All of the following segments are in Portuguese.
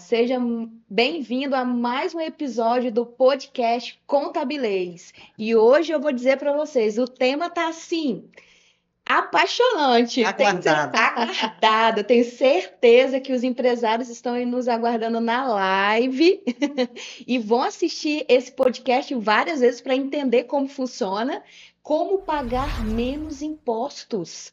Seja bem-vindo a mais um episódio do podcast Contabilês. E hoje eu vou dizer para vocês, o tema tá assim, apaixonante, aguardado. Tenho certeza que os empresários estão aí nos aguardando na live e vão assistir esse podcast várias vezes para entender como funciona, como pagar menos impostos.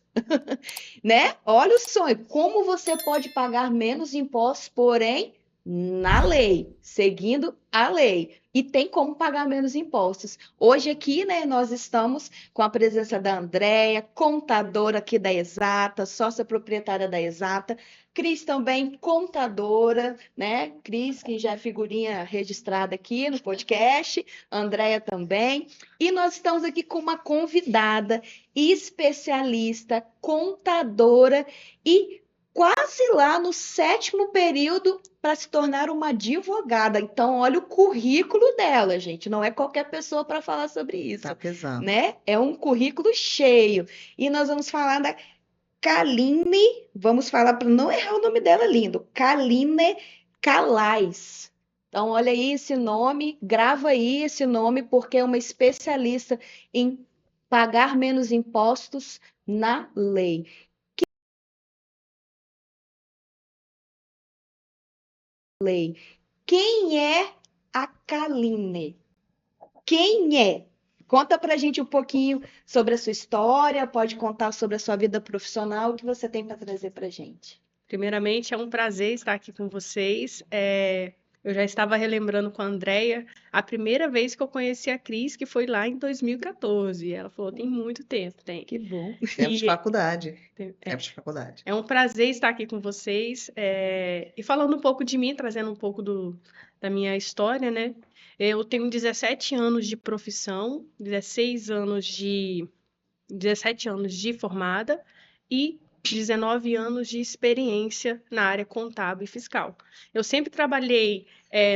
Né? Olha o sonho, como você pode pagar menos impostos, porém, na lei, seguindo a lei. E tem como pagar menos impostos. Hoje aqui, né, nós estamos com a presença da Andréia, contadora aqui da Exata, sócia proprietária da Exata. Cris também, contadora, né? Cris, que já é figurinha registrada aqui no podcast. Andréia também. E nós estamos aqui com uma convidada especialista, contadora e quase lá no 7º período para se tornar uma advogada. Então, olha o currículo dela, gente. Não é qualquer pessoa para falar sobre isso. Tá pesando. Né? É um currículo cheio. E nós vamos falar da Kaline, vamos falar para não errar o nome dela lindo, Kaline Calais. Então, olha aí esse nome, grava aí esse nome, porque é uma especialista em pagar menos impostos na lei. Quem é a Kaline? Quem é? Conta pra gente um pouquinho sobre a sua história, pode contar sobre a sua vida profissional, o que você tem para trazer pra gente. Primeiramente, é um prazer estar aqui com vocês. Eu já estava relembrando com a Andréia a primeira vez que eu conheci a Cris, que foi lá em 2014. Ela falou, tem muito tempo, tem. Que bom. Tempo de faculdade. É, Tempo de faculdade. é um prazer estar aqui com vocês. E falando um pouco de mim, trazendo um pouco da minha história, né? Eu tenho 17 anos de profissão, 17 anos de formada e 19 anos de experiência na área contábil e fiscal. Eu sempre trabalhei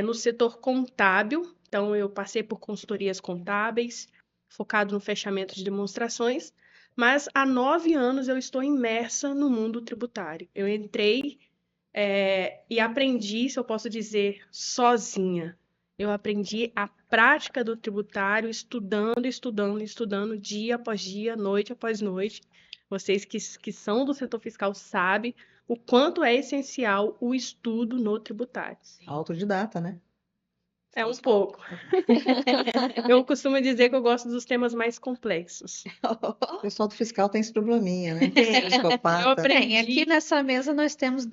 no setor contábil, então eu passei por consultorias contábeis, focado no fechamento de demonstrações, mas há 9 anos eu estou imersa no mundo tributário. Eu entrei e aprendi, se eu posso dizer, sozinha. Eu aprendi a prática do tributário estudando, dia após dia, noite após noite. Vocês que são do setor fiscal sabem o quanto é essencial o estudo no tributário. Autodidata, né? É um pouco. Eu costumo dizer que eu gosto dos temas mais complexos. O pessoal do fiscal tem esse probleminha, né? Eu Psicopata. aprendi. Aqui nessa mesa nós temos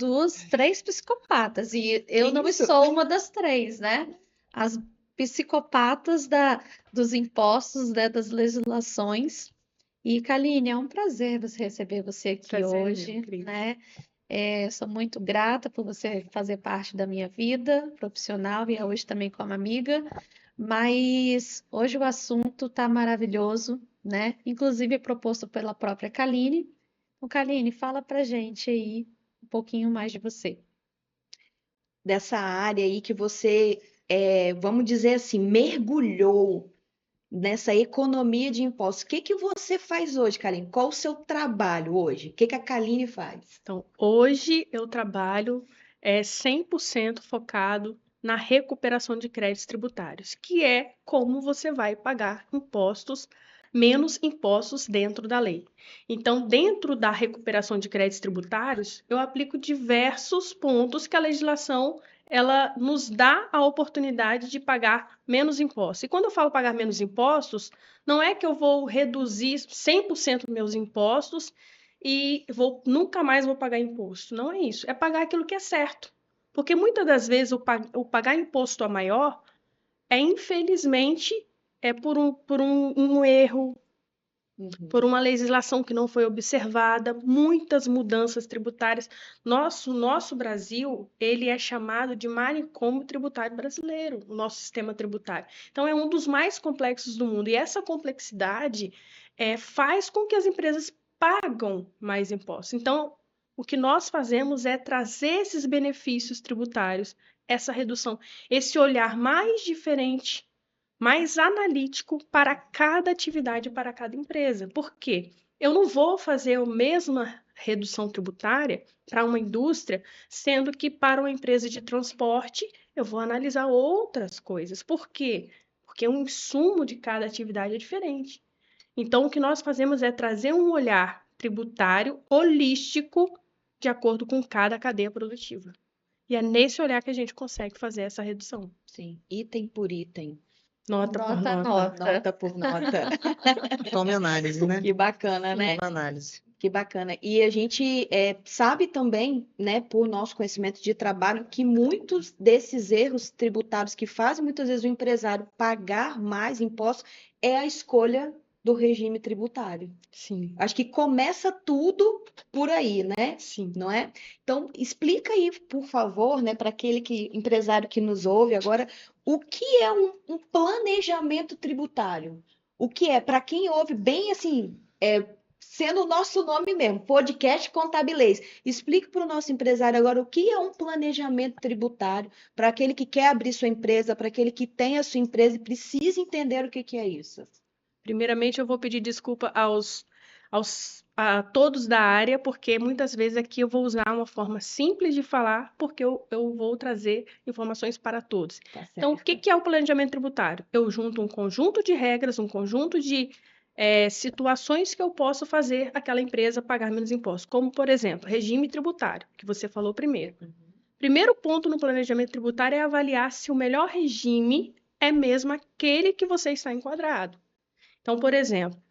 três psicopatas, e eu não Isso. sou uma das três, né? As psicopatas dos impostos, né, das legislações. E, Kaline, é um prazer receber você aqui Prazer é meu, hoje, Cris. né? Sou muito grata por você fazer parte da minha vida profissional e hoje também como amiga. Mas hoje o assunto está maravilhoso, né? Inclusive proposto pela própria Kaline. Então, Kaline, fala pra gente aí um pouquinho mais de você. Dessa área aí que você, vamos dizer assim, mergulhou nessa economia de impostos. O que que você faz hoje, Kaline? Qual o seu trabalho hoje? O que que a Kaline faz? Então, hoje eu trabalho 100% focado na recuperação de créditos tributários, que é como você vai pagar impostos, menos impostos dentro da lei. Então, dentro da recuperação de créditos tributários, eu aplico diversos pontos que a legislação ela nos dá a oportunidade de pagar menos impostos. E quando eu falo pagar menos impostos, não é que eu vou reduzir 100% dos meus impostos e nunca mais vou pagar imposto. Não é isso. É pagar aquilo que é certo. Porque muitas das vezes o pagar imposto a maior infelizmente, por um erro, por uma legislação que não foi observada, muitas mudanças tributárias. Nosso Brasil, ele é chamado de manicômio tributário brasileiro, o nosso sistema tributário. Então, é um dos mais complexos do mundo. E essa complexidade faz com que as empresas pagam mais impostos. Então, o que nós fazemos é trazer esses benefícios tributários, essa redução, esse olhar mais diferente, mais analítico para cada atividade, para cada empresa. Por quê? Eu não vou fazer a mesma redução tributária para uma indústria, sendo que para uma empresa de transporte eu vou analisar outras coisas. Por quê? Porque o insumo de cada atividade é diferente. Então, o que nós fazemos é trazer um olhar tributário holístico de acordo com cada cadeia produtiva. E é nesse olhar que a gente consegue fazer essa redução. Sim, item por item. Nota por Nota, nota. nota. Nota por nota. Tome análise, né? Que bacana, né? Tome análise. Que bacana. E a gente sabe também, né, por nosso conhecimento de trabalho, que muitos desses erros tributários que fazem muitas vezes o empresário pagar mais impostos é a escolha do regime tributário. Sim, Acho que começa tudo por aí, né? sim. Não é? Então, explica aí, por favor, né, para aquele empresário que nos ouve agora, o que é um planejamento tributário? O que é, para quem ouve bem assim, sendo o nosso nome mesmo, podcast Contabilês. Explique para o nosso empresário agora o que é um planejamento tributário, para aquele que quer abrir sua empresa, para aquele que tem a sua empresa e precisa entender o que é isso. Primeiramente, eu vou pedir desculpa a todos da área, porque muitas vezes aqui eu vou usar uma forma simples de falar, porque eu vou trazer informações para todos. Tá certo. Então, o que é o planejamento tributário? Eu junto um conjunto de regras, um conjunto de situações que eu posso fazer aquela empresa pagar menos impostos, como, por exemplo, regime tributário, que você falou primeiro. Primeiro ponto no planejamento tributário é avaliar se o melhor regime é mesmo aquele que você está enquadrado. Então, por exemplo,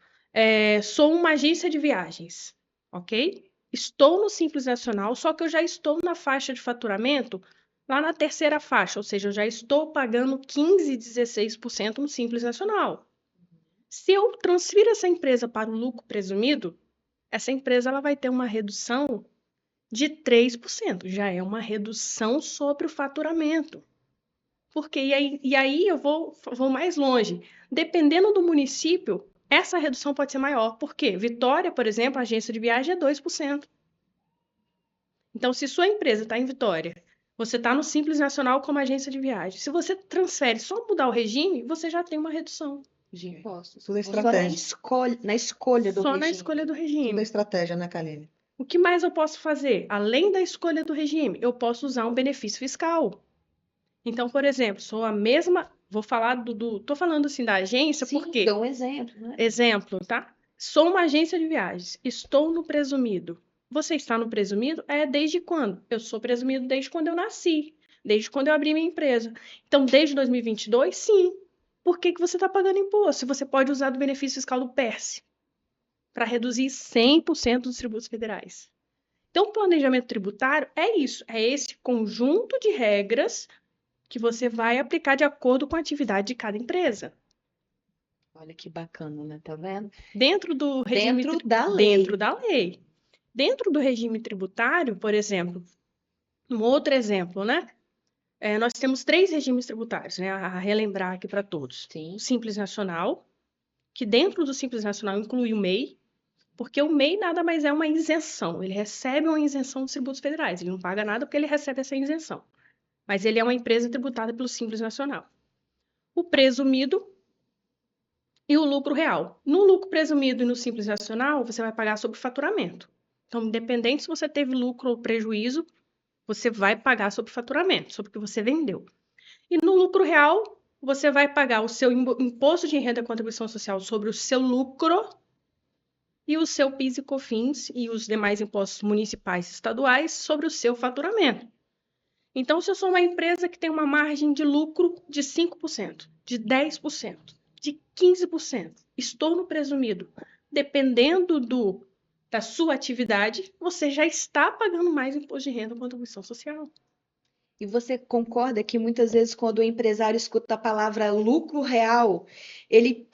sou uma agência de viagens, ok? Estou no Simples Nacional, só que eu já estou na faixa de faturamento lá na terceira faixa, ou seja, eu já estou pagando 15%, 16% no Simples Nacional. Se eu transfiro essa empresa para o lucro presumido, essa empresa ela vai ter uma redução de 3%. Já é uma redução sobre o faturamento. Porque, e aí eu vou mais longe. Dependendo do município, essa redução pode ser maior. Por quê? Vitória, por exemplo, a agência de viagem é 2%. Então, se sua empresa está em Vitória, você está no Simples Nacional como agência de viagem. Se você transfere só mudar o regime, você já tem uma redução. De impostos. Tudo é Só na estratégia. na escolha do Só regime. na escolha do Tudo é regime. estratégia, né, Kaline? O que mais eu posso fazer? Além da escolha do regime, eu posso usar um benefício fiscal. Então, por exemplo, sou a mesma. Vou falar tô falando assim da agência, Sim, porque. dá um exemplo, né? Exemplo, tá? Sou uma agência de viagens. Estou no presumido. Você está no presumido? Desde quando? Eu sou presumido desde quando eu nasci. Desde quando eu abri minha empresa. Então, desde 2022, sim. Por que você está pagando imposto? Se você pode usar do benefício fiscal do PERSE para reduzir 100% dos tributos federais. Então, o planejamento tributário é isso. É esse conjunto de regras que você vai aplicar de acordo com a atividade de cada empresa. Olha que bacana, né? Tá vendo? Dentro do regime Dentro da lei. Dentro da lei. Dentro do regime tributário, por exemplo, um outro exemplo, né? Nós temos 3 regimes tributários, né? A relembrar aqui para todos. Sim. O Simples Nacional, que dentro do Simples Nacional inclui o MEI, porque o MEI nada mais é uma isenção. Ele recebe uma isenção dos tributos federais. Ele não paga nada porque ele recebe essa isenção. Mas ele é uma empresa tributada pelo Simples Nacional. O presumido e o lucro real. No lucro presumido e no Simples Nacional, você vai pagar sobre faturamento. Então, independente se você teve lucro ou prejuízo, você vai pagar sobre faturamento, sobre o que você vendeu. E no lucro real, você vai pagar o seu imposto de renda e contribuição social sobre o seu lucro e o seu PIS e COFINS e os demais impostos municipais e estaduais sobre o seu faturamento. Então, se eu sou uma empresa que tem uma margem de lucro de 5%, de 10%, de 15%, estou no presumido, dependendo da sua atividade, você já está pagando mais imposto de renda e contribuição social. E você concorda que muitas vezes quando o empresário escuta a palavra lucro real, ele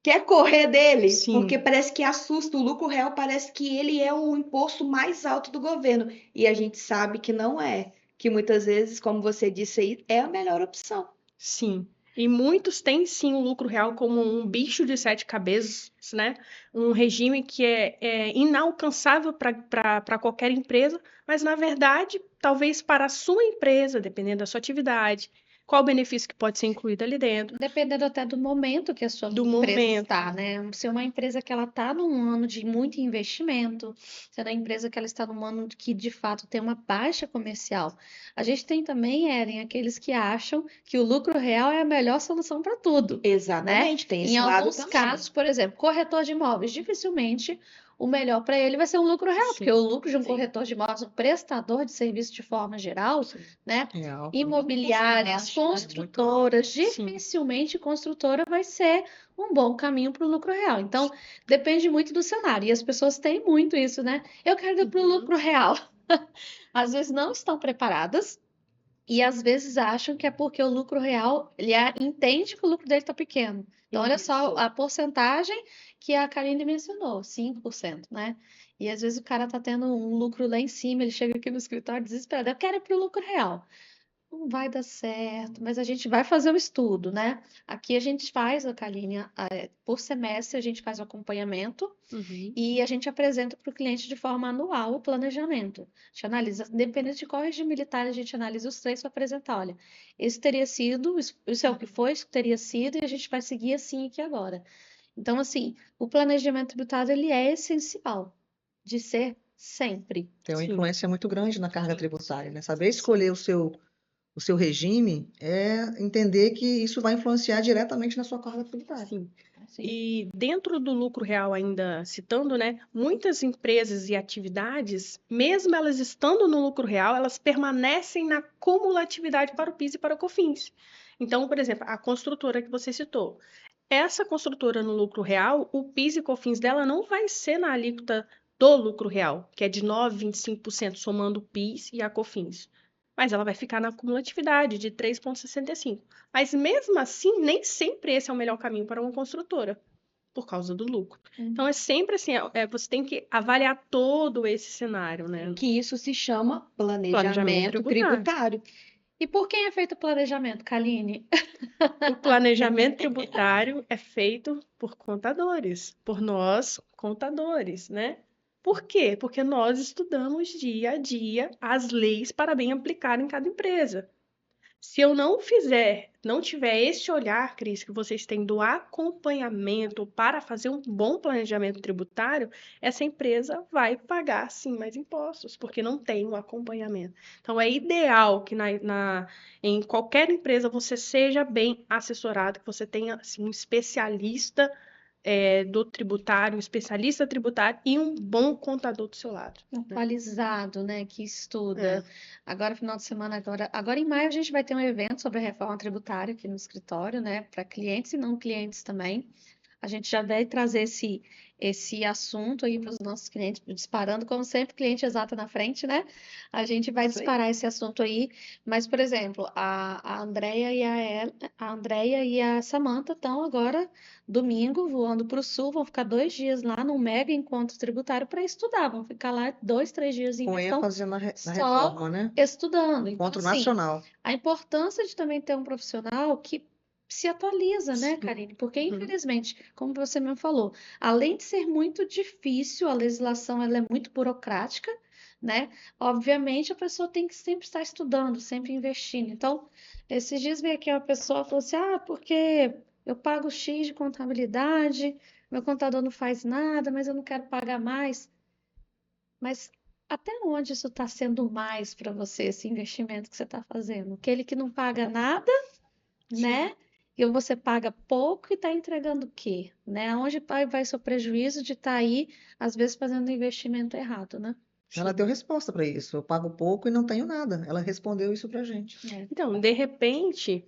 quer correr dele, Sim. porque parece que assusta. O lucro real parece que ele é o imposto mais alto do governo. E a gente sabe que não é. Que muitas vezes, como você disse aí, é a melhor opção. Sim. E muitos têm sim o lucro real como um bicho de 7 cabeças, né? Um regime que é inalcançável para qualquer empresa, mas na verdade, talvez para a sua empresa, dependendo da sua atividade, qual o benefício que pode ser incluído ali dentro. Dependendo até do momento que a sua Do empresa momento. está, né? Se é uma empresa que ela está num ano de muito investimento, se é uma empresa que ela está num ano que de fato tem uma baixa comercial. A gente tem também, Eren, aqueles que acham que o lucro real é a melhor solução para tudo. Exatamente, tem esse Em lado alguns também. casos, por exemplo, corretor de imóveis, dificilmente o melhor para ele vai ser um lucro real, Sim, porque o lucro de um sim. corretor de imóveis, um prestador de serviço de forma geral, né? É alto. Imobiliárias, Porcentagem, né? construtoras, Sim. dificilmente construtora vai ser um bom caminho para o lucro real. Então, depende muito do cenário. E as pessoas têm muito isso, né? Eu quero ir para o Uhum. lucro real. Às vezes não estão preparadas e às vezes acham que é porque o lucro real, entende que o lucro dele está pequeno. Então, olha só Isso. a porcentagem que a Karine mencionou, 5%, né? E às vezes o cara tá tendo um lucro lá em cima, ele chega aqui no escritório desesperado, eu quero ir para o lucro real. Não vai dar certo, mas a gente vai fazer o estudo, né? Aqui a gente faz, a Kaline, por semestre a gente faz o acompanhamento Uhum. e a gente apresenta para o cliente de forma anual o planejamento. A gente analisa, independente de qual regime militar, a gente analisa os três para apresentar. Olha, esse teria sido, isso é o que foi, isso teria sido, e a gente vai seguir assim aqui agora. Então, assim, o planejamento tributário ele é essencial de ser sempre. Tem uma Sim. influência muito grande na carga tributária, né? Saber escolher o seu regime é entender que isso vai influenciar diretamente na sua carga tributária. Sim. Assim. E dentro do lucro real, ainda citando, né, muitas empresas e atividades, mesmo elas estando no lucro real, elas permanecem na cumulatividade para o PIS e para o COFINS. Então, por exemplo, a construtora que você citou, essa construtora no lucro real, o PIS e COFINS dela não vai ser na alíquota do lucro real, que é de 9,25%, somando o PIS e a COFINS. Mas ela vai ficar na cumulatividade de 3,65%. Mas mesmo assim, nem sempre esse é o melhor caminho para uma construtora, por causa do lucro. Então é sempre assim, você tem que avaliar todo esse cenário, né? Que isso se chama Planejamento planejamento tributário. tributário. E por quem é feito o planejamento, Kaline? O planejamento tributário é feito por contadores, por nós, contadores, né? Por quê? Porque nós estudamos dia a dia as leis para bem aplicar em cada empresa. Se eu não tiver esse olhar, Cris, que vocês têm do acompanhamento para fazer um bom planejamento tributário, essa empresa vai pagar sim mais impostos, porque não tem o acompanhamento. Então, é ideal que em qualquer empresa você seja bem assessorado, que você tenha assim, um especialista do tributário, um especialista tributário e um bom contador do seu lado. Atualizado, né? Que estuda. É. Agora, final de semana, agora em maio, a gente vai ter um evento sobre a reforma tributária aqui no escritório, né? Para clientes e não clientes também. A gente já vai trazer esse assunto aí para os nossos clientes, disparando, como sempre, cliente exato na frente, né? A gente vai Isso aí. disparar esse assunto aí. Mas, por exemplo, a Andrea e a Samantha estão agora, domingo, voando para o sul, vão ficar 2 dias lá num mega encontro tributário para estudar. Vão ficar lá 2, 3 dias em Com imersão ênfase na só reforma, né? estudando. Então, Encontro assim, nacional. a importância de também ter um profissional que se atualiza, né, Karine? Porque, infelizmente, como você mesmo falou, além de ser muito difícil, a legislação ela é muito burocrática, né? Obviamente, a pessoa tem que sempre estar estudando, sempre investindo. Então, esses dias veio aqui uma pessoa e falou assim: porque eu pago X de contabilidade, meu contador não faz nada, mas eu não quero pagar mais. Mas até onde isso está sendo mais para você, esse investimento que você está fazendo? Aquele que não paga nada, né? E você paga pouco e está entregando o quê? Né? Aonde vai seu prejuízo de estar aí, às vezes, fazendo um investimento errado, né? Ela deu resposta para isso. Eu pago pouco e não tenho nada. Ela respondeu isso pra gente. Então, de repente,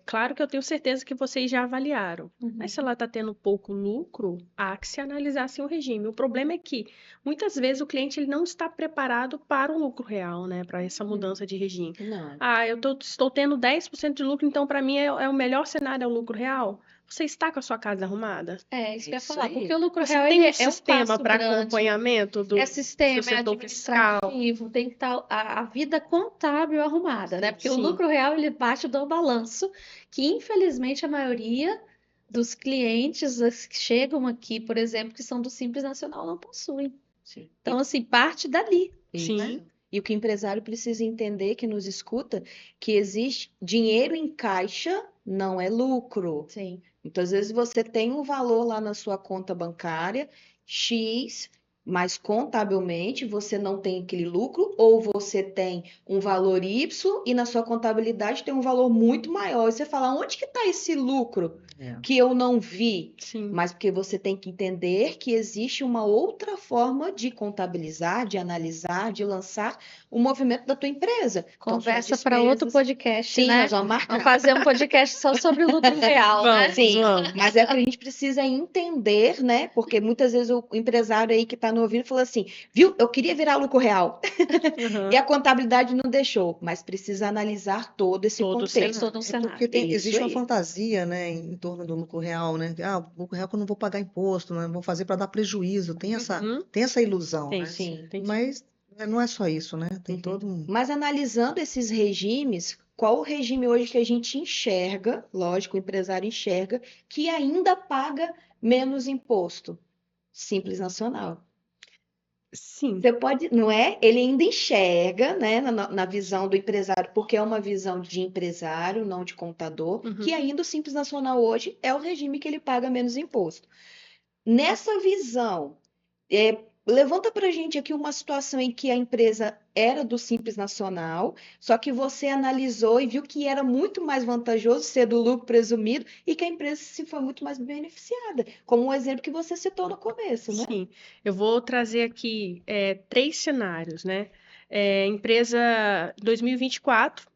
claro que eu tenho certeza que vocês já avaliaram. Mas se ela está tendo pouco lucro, há que se analisar seu regime. O problema é que, muitas vezes, o cliente ele não está preparado para o lucro real, né? Para essa mudança de regime. Não. Eu estou tendo 10% de lucro, então para mim é o melhor cenário, é o lucro real. Você está com a sua casa arrumada? É isso que eu ia Isso falar, aí. porque o lucro Você real tem ele um é um sistema passo para grande. acompanhamento do É sistema, seu é setor fiscal? administrativo, tem que estar a vida contábil arrumada, né? Porque o Sim. lucro real ele bate do balanço, que infelizmente a maioria dos clientes que chegam aqui, por exemplo, que são do Simples Nacional, não possuem. Sim. Então, assim, parte dali. E, Sim. E o que o empresário precisa entender, que nos escuta, que existe dinheiro em caixa não é lucro. Sim. Então, às vezes, você tem um valor lá na sua conta bancária, X, mas contabilmente você não tem aquele lucro, ou você tem um valor Y e na sua contabilidade tem um valor muito maior. E você fala, onde que está esse lucro que eu não vi? Sim. Mas porque você tem que entender que existe uma outra forma de contabilizar, de analisar, de lançar o movimento da tua empresa. Então, suas Conversa para outro despesas. podcast, Sim, né? nós vamos marcar. Vamos fazer um podcast só sobre o lucro real, né? Vamos, Sim, vamos. mas é o que a gente precisa entender, né? Porque muitas vezes o empresário aí que está no ouvido fala assim, viu? Eu queria virar lucro real Uhum. e a contabilidade não deixou, mas precisa analisar todo esse Todo o contexto. Todo um É cenário. porque Isso existe uma aí. fantasia, né, em torno do lucro real, né? Ah, o lucro real que eu não vou pagar imposto, né? Vou fazer para dar prejuízo. Uhum. Tem essa ilusão, Tem né? sim, tem sim. Mas não é só isso, né? Tem Uhum. todo um. Mas analisando esses regimes, qual o regime hoje que a gente enxerga, lógico, o empresário enxerga, que ainda paga menos imposto? Simples Nacional. Sim. Você pode, não é? Ele ainda enxerga, né, na visão do empresário, porque é uma visão de empresário, não de contador, Uhum. que ainda o Simples Nacional hoje é o regime que ele paga menos imposto. Nessa visão, levanta para a gente aqui uma situação em que a empresa era do Simples Nacional, só que você analisou e viu que era muito mais vantajoso ser do lucro presumido e que a empresa se foi muito mais beneficiada, como um exemplo que você citou no começo, né? Sim, eu vou trazer aqui 3 cenários, né? Empresa 2024,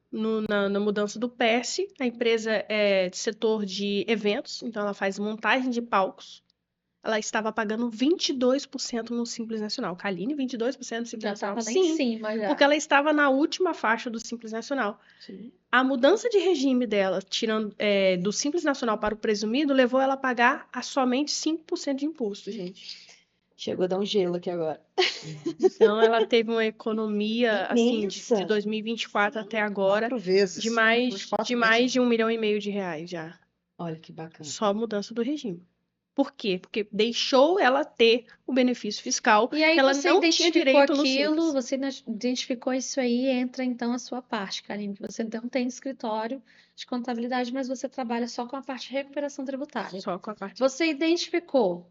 na mudança do PERSE, a empresa é de setor de eventos, então ela faz montagem de palcos. Ela estava pagando 22% no Simples Nacional. Kaline, 22% no Simples Já Nacional? estava lá em Sim, cima, já. porque ela estava na última faixa do Simples Nacional. Sim. A mudança de regime dela, tirando do Simples Nacional para o presumido, levou ela a pagar a somente 5% de imposto, gente. Chegou a dar um gelo aqui agora. Então, ela teve uma economia, assim, Imensa. de 2024 até agora, 4 vezes. de Uns mais 4 de vezes. 1,5 milhão de reais já. Olha que bacana. Só a mudança do regime. Por quê? Porque deixou ela ter o benefício fiscal E aí que ela você não tinha identificou direito no aquilo, Simples. você identificou isso aí, entra então a sua parte, Karine, que você não tem escritório de contabilidade, mas você trabalha só com a parte de recuperação tributária. Só com a parte. Você identificou,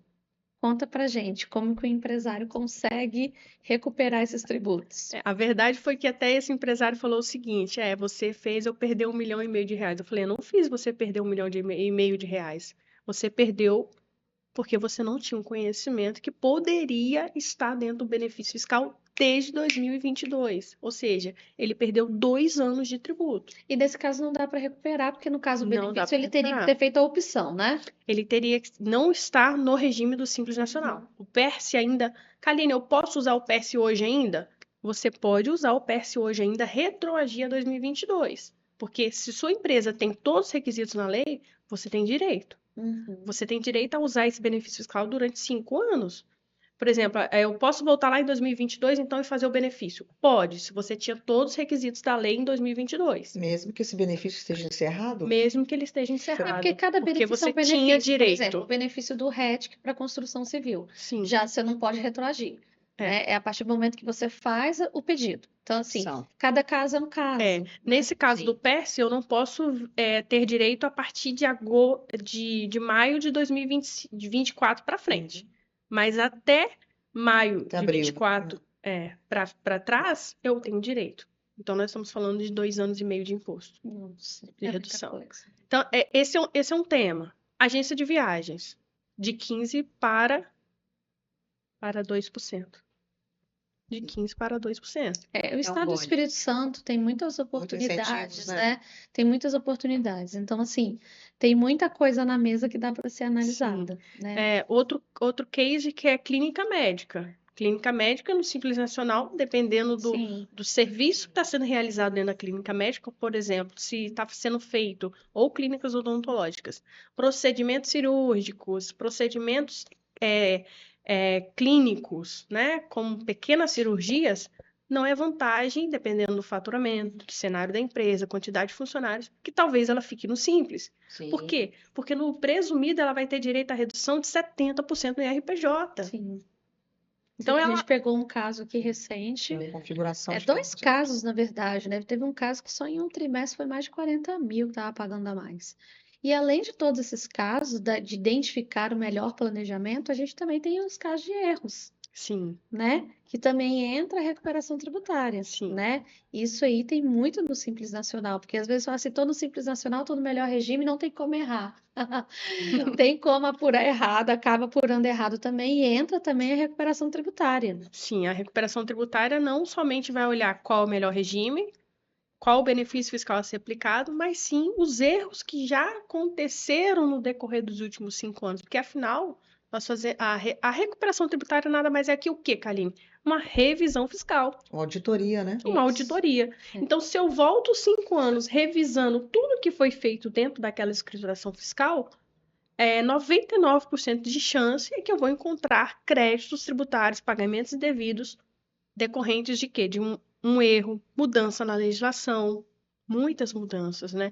conta pra gente, como que o empresário consegue recuperar esses tributos? A verdade foi que até esse empresário falou o seguinte: você fez eu perder 1,5 milhão de reais. Eu falei, eu não fiz você perder 1,5 milhão de reais. Você perdeu porque você não tinha um conhecimento que poderia estar dentro do benefício fiscal desde 2022. Ou seja, ele perdeu 2 anos de tributo. E nesse caso não dá para recuperar, porque no caso do Não dá benefício pra ele teria que recuperar. ter feito a opção, né? Ele teria que não estar no regime do Simples Nacional. O PERSE ainda... Kaline, eu posso usar o PERSE hoje ainda? Você pode usar o PERSE hoje ainda retroagir a 2022. Porque se sua empresa tem todos os requisitos na lei, você tem direito. Uhum. Você tem direito a usar esse benefício fiscal durante 5 anos. Por exemplo, eu posso voltar lá em 2022, então, e fazer o benefício? Pode, se você tinha todos os requisitos da lei em 2022. Mesmo que esse benefício esteja encerrado? Mesmo que ele esteja É encerrado. porque cada Porque benefício é você um benefício. tinha Por direito. exemplo, o benefício do RET para construção civil. Sim. Já você não pode retroagir. Né? É a partir do momento que você faz o pedido. Então, assim, cada caso é um caso. né? Nesse caso Sim. do PERSE, eu não posso ter direito a partir de maio de 2024 para frente. Mas até maio de Abril. 24 para trás, eu tenho direito. Então, nós estamos falando de 2 anos e meio de imposto, Nossa, de é muita redução. coisa. Então, esse é um tema. Agência de viagens, de 15% para 2%. De 15% para 2%. O estado do bônus. Espírito Santo tem muitas oportunidades, incentivos, né? Tem muitas oportunidades. Então, assim, tem muita coisa na mesa que dá para ser analisada, né? Outro case que é clínica médica. Clínica médica no Simples Nacional, dependendo Sim. do serviço que está sendo realizado dentro da clínica médica, por exemplo, se está sendo feito, ou clínicas odontológicas, procedimentos cirúrgicos, procedimentos clínicos, né, como pequenas cirurgias, não é vantagem, dependendo do faturamento, do cenário da empresa, quantidade de funcionários, que talvez ela fique no Simples. Sim. Por quê? Porque no presumido ela vai ter direito à redução de 70% no IRPJ. Sim. Então, A ela... gente pegou um caso aqui recente, Configuração de dois casos, na verdade, né? Teve um caso que só em um trimestre foi mais de 40 mil que estava pagando a mais. E além de todos esses casos, de identificar o melhor planejamento, a gente também tem os casos de erros, Sim, né? Que também entra a recuperação tributária, sim. né? Isso aí tem muito no Simples Nacional, porque às vezes fala assim, tô no Simples Nacional, tô no melhor regime, não tem como errar. Não tem como apurar errado, acaba apurando errado também, e entra também a recuperação tributária. Sim, a recuperação tributária não somente vai olhar qual é o melhor regime, qual o benefício fiscal a ser aplicado, mas sim os erros que já aconteceram no decorrer dos últimos 5 anos. Porque, afinal, a recuperação tributária nada mais é que o quê, Kaline? Uma revisão fiscal, Uma auditoria, né? uma auditoria. Então, se eu volto 5 anos revisando tudo que foi feito dentro daquela escrituração fiscal, 99% de chance é que eu vou encontrar créditos tributários, pagamentos indevidos, decorrentes de quê? De um erro, mudança na legislação, muitas mudanças, né?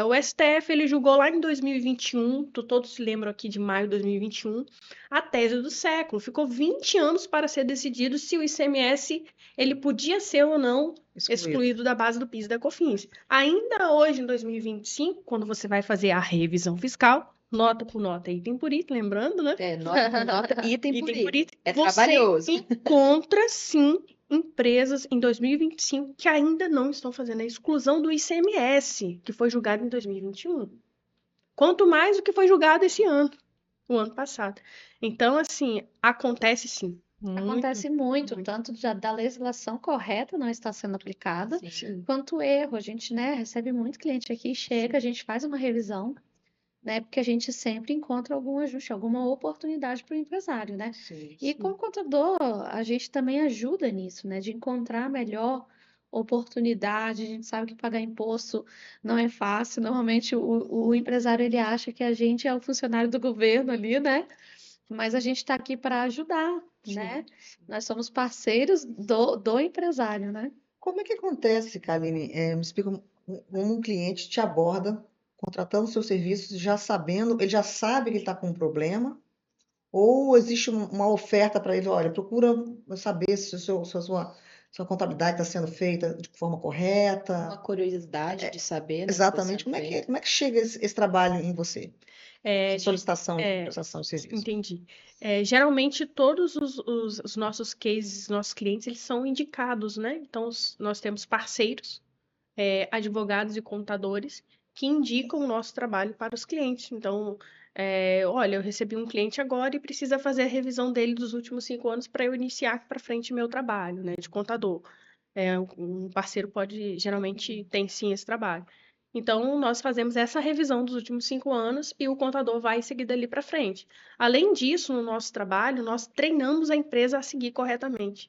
O STF, ele julgou lá em 2021, todos se lembram aqui de maio de 2021, a tese do século. Ficou 20 anos para ser decidido se o ICMS ele podia ser ou não excluído da base do PIS e da COFINS. Ainda hoje, em 2025, quando você vai fazer a revisão fiscal, nota por nota, item por item, lembrando, né? Nota por nota, item por item. É Você trabalhoso. encontra, sim, empresas em 2025 que ainda não estão fazendo a exclusão do ICMS, que foi julgado em 2021. Quanto mais do que foi julgado esse ano, o ano passado. Então, assim, acontece sim. Acontece muito, tanto da legislação correta não está sendo aplicada, Sim. quanto erro. A gente, né, recebe muito cliente aqui, chega, a gente faz uma revisão, né, porque a gente sempre encontra algum ajuste, alguma oportunidade para o empresário, né? Sim, E como contador, a gente também ajuda nisso, né, de encontrar a melhor oportunidade. A gente sabe que pagar imposto não é fácil. Normalmente o empresário ele acha que a gente é o funcionário do governo ali, né? Mas a gente está aqui para ajudar, né? Nós somos parceiros do empresário, né? Como é que acontece, Kaline? Me explica como um cliente te aborda, contratando seus serviços, já sabendo, ele já sabe que ele está com um problema, ou existe uma oferta para ele, olha, procura saber se sua contabilidade está sendo feita de forma correta. Uma curiosidade de saber, né, Exatamente. Como é que chega esse trabalho em você? Solicitação de prestação de serviço. Entendi. Geralmente, todos os nossos cases, nossos clientes, eles são indicados, né? Então, nós temos parceiros, advogados e contadores que indicam o nosso trabalho para os clientes. Então, olha, eu recebi um cliente agora e precisa fazer a revisão dele dos últimos 5 anos para eu iniciar para frente meu trabalho, né, de contador. Um parceiro geralmente tem sim esse trabalho. Então, nós fazemos essa revisão dos últimos 5 anos e o contador vai seguir dali para frente. Além disso, no nosso trabalho, nós treinamos a empresa a seguir corretamente.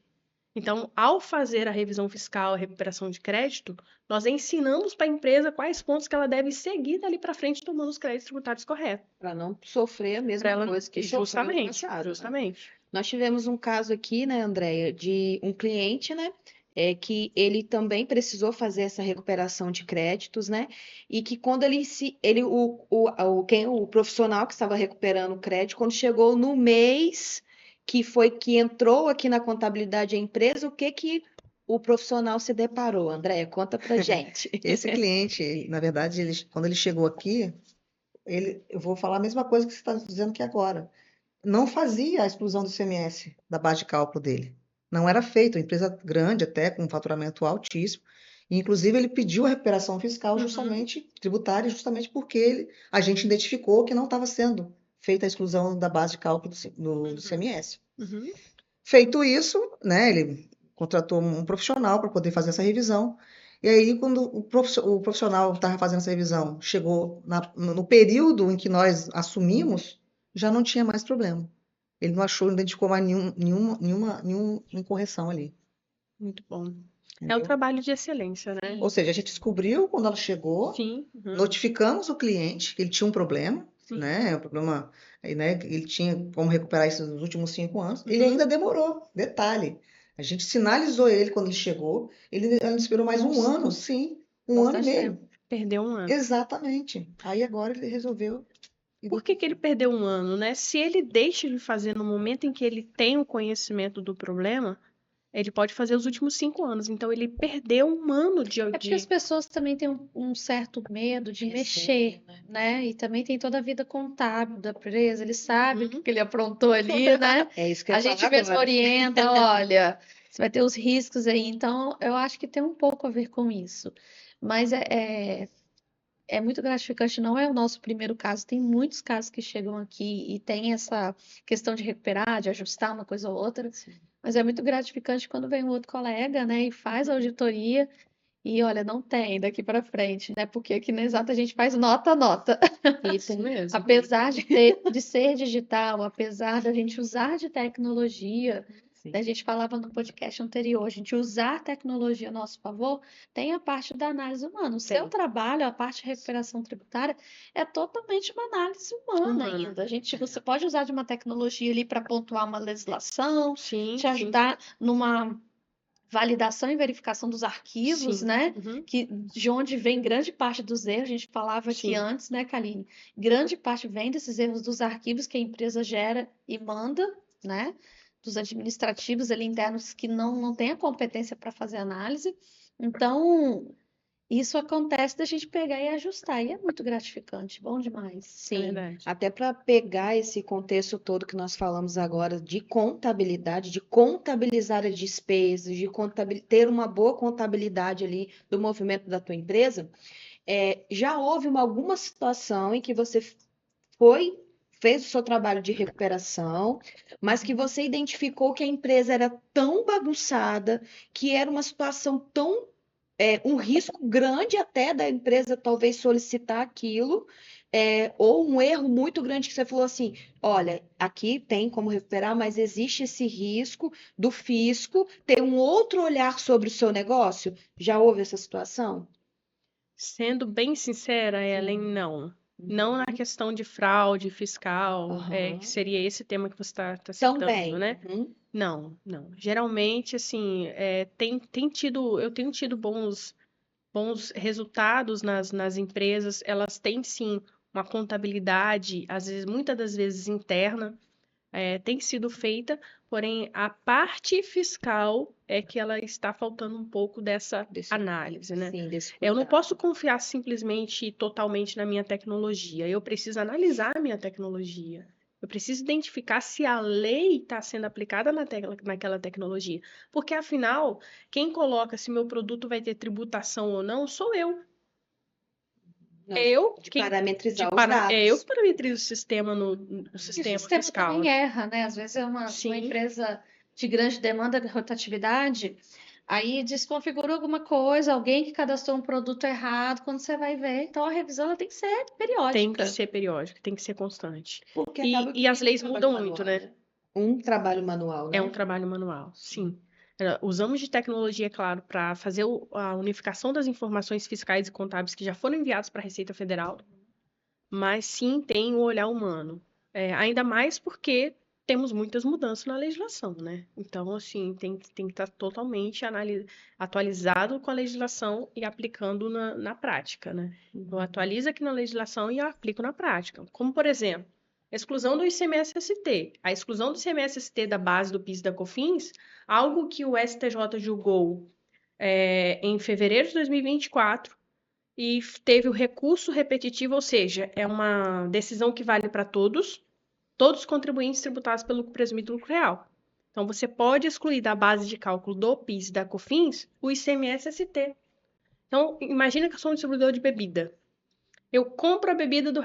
Então, ao fazer a revisão fiscal, a recuperação de crédito, nós ensinamos para a empresa quais pontos que ela deve seguir dali para frente, tomando os créditos tributários corretos. Para não sofrer a mesma coisa que sofreu no passado, justamente. Né? Nós tivemos um caso aqui, né, Andréia, de um cliente, né, que ele também precisou fazer essa recuperação de créditos, né, e que quando o profissional que estava recuperando o crédito, quando chegou no mês que entrou aqui na contabilidade da empresa, o que o profissional se deparou? Andréia, conta pra gente. Esse cliente, na verdade, quando ele chegou aqui, eu vou falar a mesma coisa que você está dizendo aqui agora. Não fazia a exclusão do ICMS da base de cálculo dele. Não era feito, uma empresa grande até, com um faturamento altíssimo. E, inclusive, ele pediu a recuperação fiscal tributária, justamente porque a gente identificou que não estava sendo feita a exclusão da base de cálculo do ICMS. Feito isso, né, ele contratou um profissional para poder fazer essa revisão. E aí, quando o profissional estava fazendo essa revisão, chegou no período em que nós assumimos, já não tinha mais problema. Ele não identificou mais nenhuma incorreção ali. Muito bom. Entendeu? É o trabalho de excelência, né? Ou seja, a gente descobriu quando ela chegou, Sim. notificamos o cliente que ele tinha um problema, né? Um problema, né? Ele tinha como recuperar isso nos últimos 5 anos. Ele ainda demorou, detalhe. A gente sinalizou ele quando ele chegou. Ele esperou mais um ano, sim. Um ano e meio. Perdeu um ano. Exatamente. Aí agora ele resolveu Por que que ele perdeu um ano, né? Se ele deixa de fazer no momento em que ele tem o conhecimento do problema, ele pode fazer os últimos 5 anos. Então, ele perdeu um ano É porque as pessoas também têm um certo medo de mexer, né? E também tem toda a vida contábil da empresa, ele sabe o que ele aprontou ali, né? É isso que eu A ia gente falar mesmo agora. orienta, olha, você vai ter os riscos aí. Então, eu acho que tem um pouco a ver com isso. Mas é muito gratificante, não é o nosso primeiro caso, tem muitos casos que chegam aqui e tem essa questão de recuperar, de ajustar uma coisa ou outra, mas é muito gratificante quando vem um outro colega, né, e faz a auditoria e olha, não tem daqui para frente, né, porque aqui na Exata a gente faz nota a nota. Isso mesmo. Apesar de ser digital, apesar da gente usar de tecnologia, a gente falava no podcast anterior, a gente usar tecnologia a nosso favor, tem a parte da análise humana. O seu trabalho, a parte de recuperação tributária, é totalmente uma análise humana ainda. Você pode usar de uma tecnologia ali para pontuar uma legislação, te ajudar numa validação e verificação dos arquivos, né? De onde vem grande parte dos erros. A gente falava aqui antes, né, Kaline? Grande parte vem desses erros dos arquivos que a empresa gera e manda, né? Dos administrativos ali internos que não têm a competência para fazer análise. Então, isso acontece da gente pegar e ajustar, e é muito gratificante, bom demais. Sim, até para pegar esse contexto todo que nós falamos agora de contabilidade, de contabilizar as despesas, de ter uma boa contabilidade ali do movimento da tua empresa, já houve alguma situação em que você fez o seu trabalho de recuperação, mas que você identificou que a empresa era tão bagunçada, que era uma situação tão um risco grande até da empresa talvez solicitar aquilo, ou um erro muito grande que você falou assim, olha, aqui tem como recuperar, mas existe esse risco do fisco ter um outro olhar sobre o seu negócio? Já houve essa situação? Sendo bem sincera, Ellen, não. Não na questão de fraude fiscal, que seria esse tema que você está citando, né? Não. Geralmente, assim, eu tenho tido bons resultados nas empresas. Elas têm, sim, uma contabilidade, às vezes, muitas das vezes interna, tem sido feita, porém, a parte fiscal é que ela está faltando um pouco dessa análise, né? Sim, eu não posso confiar simplesmente totalmente na minha tecnologia. Eu preciso analisar a minha tecnologia. Eu preciso identificar se a lei está sendo aplicada naquela tecnologia. Porque, afinal, quem coloca se meu produto vai ter tributação ou não sou eu. Parametrizar os dados. Eu que parametrizo o sistema no sistema fiscal. Também erra, né? Às vezes é uma empresa de grande demanda de rotatividade, aí desconfigura alguma coisa, alguém que cadastrou um produto errado, quando você vai ver. Então, a revisão ela tem que ser periódica. Tem que ser periódica, tem que ser constante. Porque e as leis mudam muito, né? Um trabalho manual, né? É um trabalho manual, sim. Usamos de tecnologia, claro, para fazer a unificação das informações fiscais e contábeis que já foram enviadas para a Receita Federal, mas sim tem o olhar humano. Ainda mais porque temos muitas mudanças na legislação, né? Então, assim, tem que estar totalmente atualizado com a legislação e aplicando na prática, né? Eu atualizo aqui na legislação e aplico na prática. Como, por exemplo, a exclusão do ICMS-ST. A exclusão do ICMS-ST da base do PIS e da COFINS, algo que o STJ julgou em fevereiro de 2024, e teve o recurso repetitivo, ou seja, é uma decisão que vale para todos os contribuintes tributados pelo presumido lucro real. Então, você pode excluir da base de cálculo do PIS e da COFINS o ICMS-ST. Então, imagina que eu sou um distribuidor de bebida. Eu compro a bebida do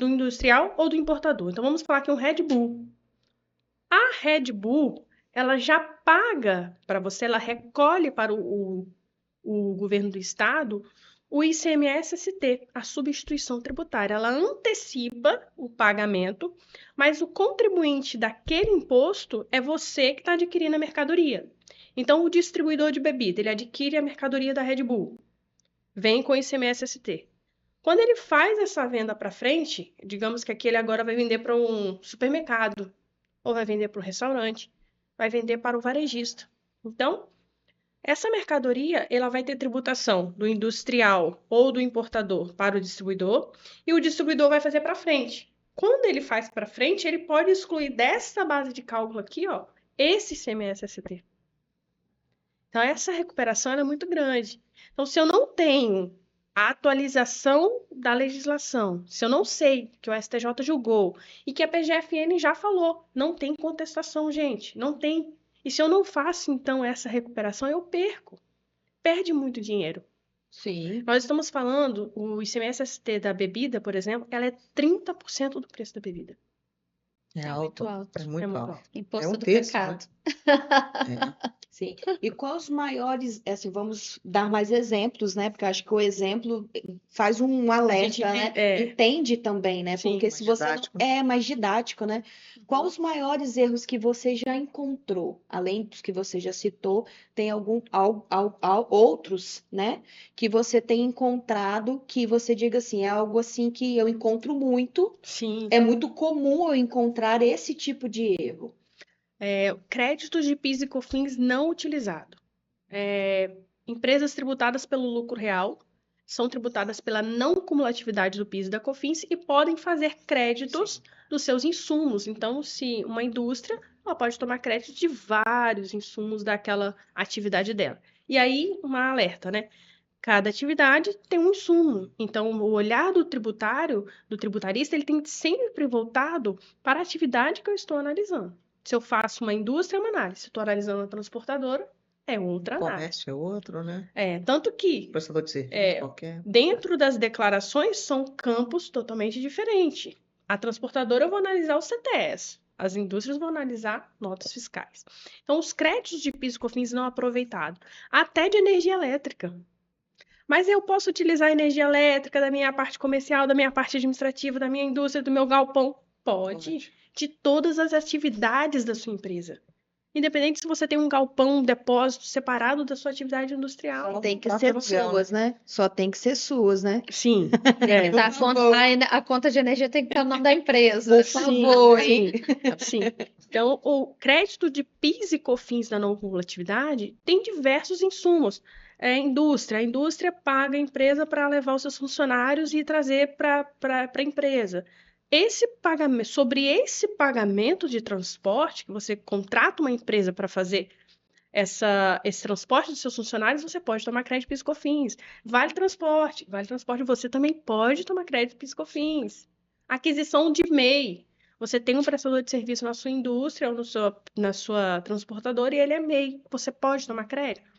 industrial ou do importador. Então, vamos falar que é um Red Bull. A Red Bull, ela já paga para você, ela recolhe para o governo do estado o ICMS-ST, a substituição tributária. Ela antecipa o pagamento, mas o contribuinte daquele imposto é você que está adquirindo a mercadoria. Então, o distribuidor de bebida, ele adquire a mercadoria da Red Bull, vem com o ICMS-ST. Quando ele faz essa venda para frente, digamos que aqui ele agora vai vender para um supermercado, ou vai vender para um restaurante, vai vender para o varejista. Então, Essa mercadoria, ela vai ter tributação do industrial ou do importador para o distribuidor, e o distribuidor vai fazer para frente. Quando ele faz para frente, ele pode excluir dessa base de cálculo aqui, ó, esse ICMS-ST. Então, essa recuperação ela é muito grande. Então, se eu não tenho a atualização da legislação, se eu não sei que o STJ julgou e que a PGFN já falou, não tem contestação, gente, não tem. E se eu não faço, então, essa recuperação, eu perco. Perde muito dinheiro. Sim. Nós estamos falando, o ICMS-ST da bebida, por exemplo, ela é 30% do preço da bebida. É muito alto. alto. É muito muito alto. alto. Imposto um do terço, né? pecado. Sim. E quais os maiores, assim, vamos dar mais exemplos, né? Porque eu acho que o exemplo faz um alerta, né? Entende também, né? Sim, Porque mais se você não didático. é mais didático, né? Quais os maiores erros que você já encontrou? Além dos que você já citou, tem outros, né? Que você tem encontrado que você diga assim, é algo assim que eu encontro muito, Sim. é muito comum eu encontrar esse tipo de erro. Créditos de PIS e COFINS não utilizado. Empresas tributadas pelo lucro real são tributadas pela não cumulatividade do PIS e da COFINS e podem fazer créditos dos seus insumos. Então, se uma indústria, ela pode tomar crédito de vários insumos daquela atividade dela. E aí, uma alerta, né? Cada atividade tem um insumo. Então, o olhar do tributarista, ele tem que sempre voltado para a atividade que eu estou analisando. Se eu faço uma indústria, é uma análise. Se eu estou analisando uma transportadora, é outra análise. Comércio é outro, né? Tanto que, Prestador de serviço qualquer. dentro das declarações, são campos totalmente diferentes. A transportadora, eu vou analisar o CTS. As indústrias vão analisar notas fiscais. Então, os créditos de PIS e COFINS não aproveitados, até de energia elétrica. Mas eu posso utilizar a energia elétrica da minha parte comercial, da minha parte administrativa, da minha indústria, do meu galpão? Pode. De todas as atividades da sua empresa. Independente se você tem um galpão, um depósito separado da sua atividade industrial. Tem que ser suas, né? Só tem que ser suas, né? Sim. A conta de energia tem que estar no nome da empresa. Por favor, hein? Sim. Então, o crédito de PIS e COFINS da não cumulatividade tem diversos insumos. A indústria paga a empresa para levar os seus funcionários e trazer para a empresa. Sobre esse pagamento de transporte, que você contrata uma empresa para fazer esse transporte dos seus funcionários, você pode tomar crédito PIS e COFINS. Vale transporte, você também pode tomar crédito PIS e COFINS. Aquisição de MEI. Você tem um prestador de serviço na sua indústria ou na sua transportadora e ele é MEI. Você pode tomar crédito?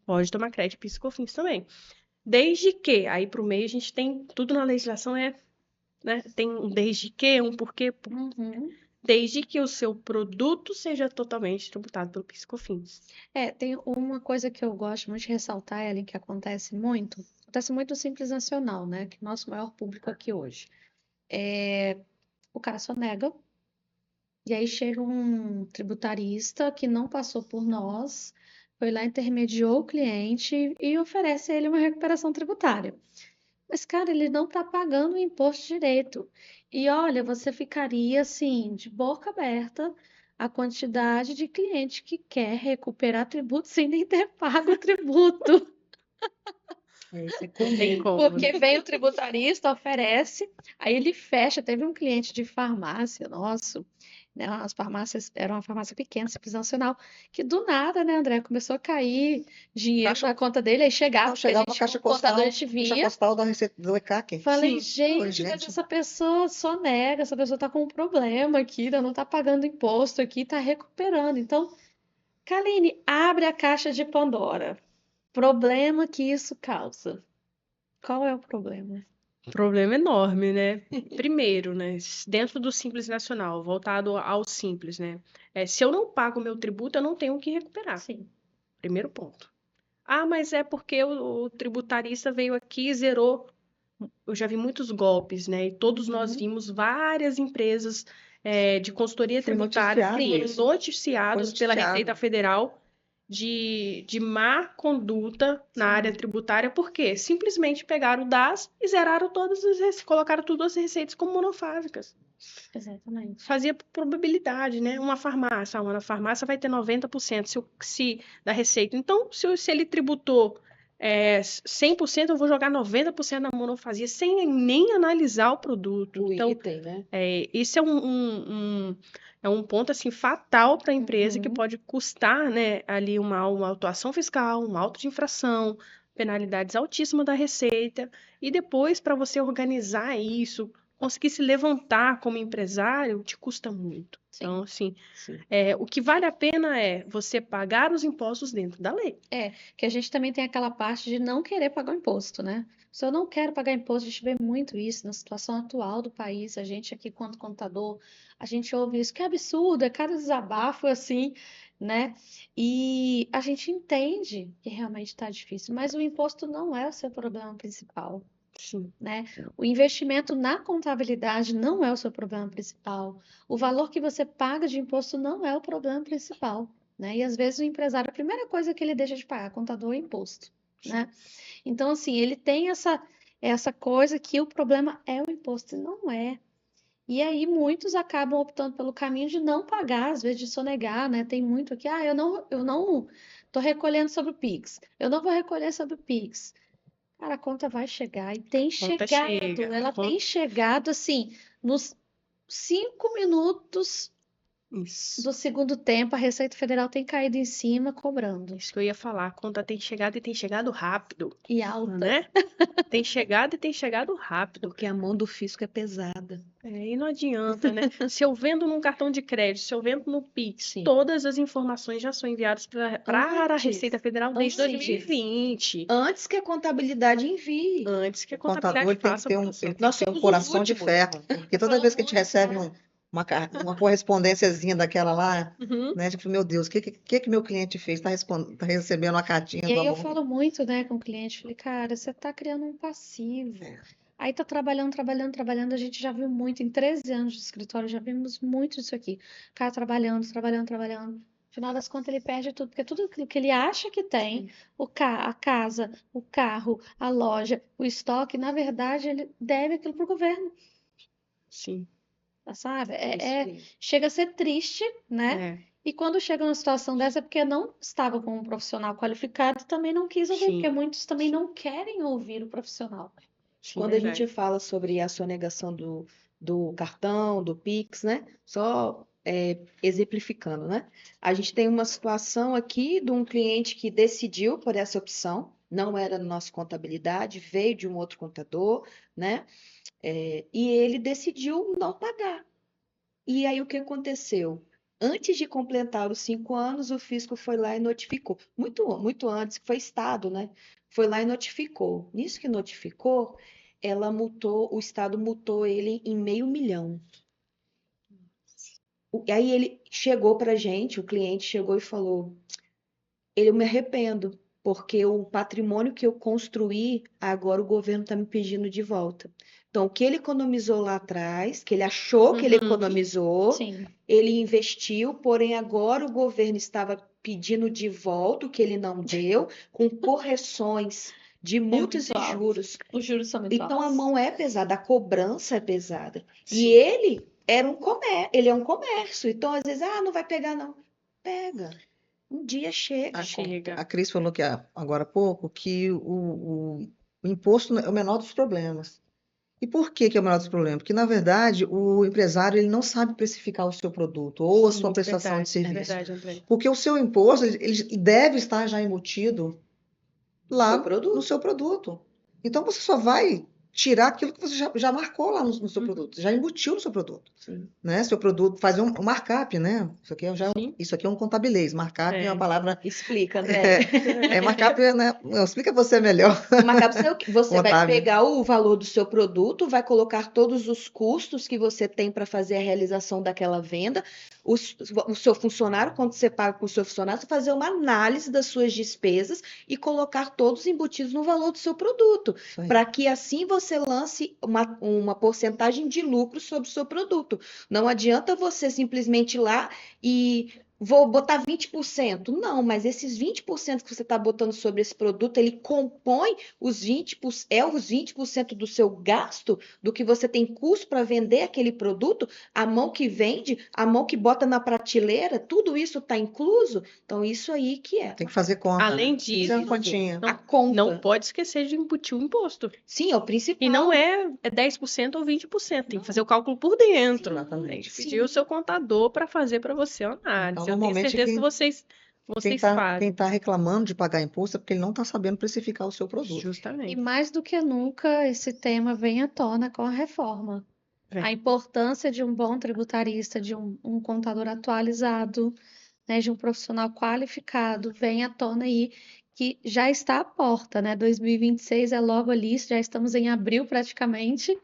Pode tomar crédito PIS e COFINS também. Desde que, aí para o MEI a gente tem, tudo na legislação né, tem um desde que, um porquê, desde que o seu produto seja totalmente tributado pelo PIS e COFINS. Tem uma coisa que eu gosto muito de ressaltar, Ellen, que acontece muito no Simples Nacional, né? Que é o nosso maior público aqui hoje. O cara só nega, e aí chega um tributarista que não passou por nós, foi lá, intermediou o cliente e oferece a ele uma recuperação tributária. Mas, cara, ele não está pagando o imposto direito. E olha, você ficaria assim, de boca aberta, a quantidade de cliente que quer recuperar tributo sem nem ter pago o tributo. Porque vem o tributarista, oferece, aí ele fecha. Teve um cliente de farmácia nosso, né? As farmácias, era uma farmácia pequena, Simples Nacional, que do nada, né, André, começou a cair dinheiro na conta dele, aí chegava a caixa postal, a gente via. Caixa postal da Receita do ECAC. Falei, Sim. gente, mas essa pessoa só nega, essa pessoa tá com um problema aqui, não tá pagando imposto aqui, tá recuperando. Então, Kaline, abre a caixa de Pandora. Problema que isso causa. Qual é o problema? Problema enorme, né? Primeiro, né? Dentro do Simples Nacional, voltado ao Simples, né? Se eu não pago o meu tributo, eu não tenho o que recuperar. Sim. Primeiro ponto. Mas é porque o tributarista veio aqui e zerou. Eu já vi muitos golpes, né? E todos nós vimos várias empresas de consultoria tributária noticiados pela Receita Federal de má conduta na área tributária, porque simplesmente pegaram o DAS e zeraram colocaram todas as receitas como monofásicas. Exatamente. Fazia por probabilidade, né? Uma farmácia vai ter 90% da receita. Então, se ele tributou 100%, eu vou jogar 90% na monofasia sem nem analisar o produto. O Então, item, né? isso é um ponto assim fatal para a empresa que Uhum. pode custar, né, ali uma autuação fiscal, uma auto de infração, penalidades altíssimas da receita. E depois, para você organizar isso, conseguir se levantar como empresário, te custa muito. Sim. Então, assim, Sim. o que vale a pena é você pagar os impostos dentro da lei. Que a gente também tem aquela parte de não querer pagar o imposto, né? Se eu não quero pagar imposto, a gente vê muito isso na situação atual do país. A gente aqui, quanto contador, a gente ouve isso, que absurdo, é cada desabafo assim, né? E a gente entende que realmente está difícil, mas o imposto não é o seu problema principal, Sim. né? O investimento na contabilidade não é o seu problema principal. O valor que você paga de imposto não é o problema principal, né? E às vezes o empresário, a primeira coisa que ele deixa de pagar, contador, é imposto, né? Então, assim, ele tem essa coisa que o problema é o imposto, e não é. E aí muitos acabam optando pelo caminho de não pagar, às vezes de sonegar, né? Tem muito aqui, eu não tô recolhendo sobre o Pix, eu não vou recolher sobre o Pix. Cara, a conta vai chegar e tem Conta chegado. chega. Ela tem chegado assim, nos 5 minutos Isso. do segundo tempo, a Receita Federal tem caído em cima, cobrando. Isso que eu ia falar. A conta tem chegado e tem chegado rápido, E alta. né? Tem chegado e tem chegado rápido. Porque a mão do fisco é pesada. E não adianta, né? Se eu vendo num cartão de crédito, se eu vendo no Pix, Sim. todas as informações já são enviadas para a Antes. Receita Federal desde Antes. 2020. Antes que a contabilidade envie. Antes que a O contador contabilidade ele tem que faça ter a um, produção. ele tem Nós que ter um somos os coração de últimos. ferro. Porque toda Falou vez que a gente muito, recebe né? uma correspondênciazinha daquela lá, Uhum. né? Tipo, meu Deus, o que meu cliente fez? Tá recebendo uma cartinha E do aí eu amor. falo muito, né, com o cliente, falei, cara, você tá criando um passivo. Aí tá trabalhando, a gente já viu muito, em 13 anos de escritório, já vimos muito disso aqui. O cara trabalhando. No final das contas, ele perde tudo, porque tudo aquilo que ele acha que tem, a casa, o carro, a loja, o estoque, na verdade, ele deve aquilo pro governo, Sim. sabe? Isso aí. Chega a ser triste, né? E quando chega numa situação dessa é porque não estava com um profissional qualificado e também não quis ouvir, Sim. porque muitos também não querem ouvir o profissional. Sim, Quando a gente fala sobre a sonegação do cartão, do Pix, né? Só exemplificando, né? A gente tem uma situação aqui de um cliente que decidiu por essa opção, não era na nossa contabilidade, veio de um outro contador, né? E ele decidiu não pagar. E aí o que aconteceu? Antes de completar os 5 anos, o fisco foi lá e notificou. Muito antes, foi Estado, né? Foi lá e notificou. Nisso que notificou, o Estado multou ele em 500 mil. E aí ele chegou para a gente, o cliente chegou e falou: eu me arrependo, porque o patrimônio que eu construí, agora o governo está me pedindo de volta. Então, o que ele economizou lá atrás, que ele achou que ele economizou, Sim. ele investiu, porém agora o governo estava pedindo de volta o que ele não deu, com correções de multas muito e alto. juros. Os juros são muito Então, a altos. mão é pesada, a cobrança é pesada. Sim. E ele ele é um comércio. Então, às vezes, não vai pegar, não. Pega. Um dia chega. Chega. A Cris falou que agora há pouco que o imposto é o menor dos problemas. E por que é o menor dos problemas? Porque, na verdade, o empresário ele não sabe precificar o seu produto ou a sua prestação de serviço. É verdade, André. Porque o seu imposto ele deve estar já embutido lá no seu produto. Então, você só vai tirar aquilo que você já marcou lá no seu produto, já embutiu no seu produto. Sim. Né? Seu produto, fazer um markup, né? Sim. Isso aqui é um contabilês. Markup é uma palavra. Explica, André. Markup, né? Não, explica você melhor. O markup você vai Otávio. pegar o valor do seu produto, vai colocar todos os custos que você tem para fazer a realização daquela venda. O seu funcionário, quando você paga para o seu funcionário, você fazer uma análise das suas despesas e colocar todos embutidos no valor do seu produto, para que assim você lance uma porcentagem de lucro sobre o seu produto. Não adianta você simplesmente ir lá e vou botar 20%. Não, mas esses 20% que você está botando sobre esse produto, ele compõe os 20%, os 20% do seu gasto, do que você tem custo para vender aquele produto, a mão que vende, a mão que bota na prateleira, tudo isso está incluso. Então, isso aí que é Tem que fazer conta, Além né? Isso é uma disso, continha. a não conta. pode esquecer de embutir o imposto. Sim, é o E principal. não é 10% ou 20%. Tem que fazer o cálculo por dentro. Exatamente. Tem que Sim. pedir o seu contador para fazer para você a análise. Então, Eu tenho normalmente, certeza que vocês quem fazem. está reclamando de pagar imposto é porque ele não está sabendo precificar o seu produto. E Justamente. mais do que nunca, esse tema vem à tona com a reforma. Vem. A importância de um bom tributarista, de um contador atualizado, né, de um profissional qualificado, vem à tona aí, que já está à porta, né? 2026 é logo ali, já estamos em abril praticamente,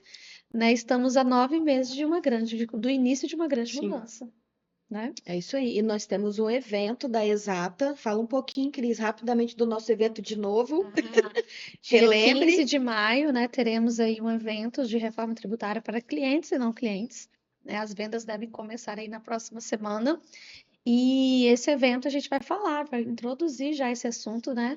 né? Estamos a 9 meses do início de uma grande Sim. mudança, né? É isso aí. E nós temos um evento da Exata. Fala um pouquinho, Cris, rapidamente do nosso evento de novo. Dia Relembre. 15 de maio, né, teremos aí um evento de reforma tributária para clientes e não clientes, né? As vendas devem começar aí na próxima semana. E esse evento a gente vai falar, vai introduzir já esse assunto, né?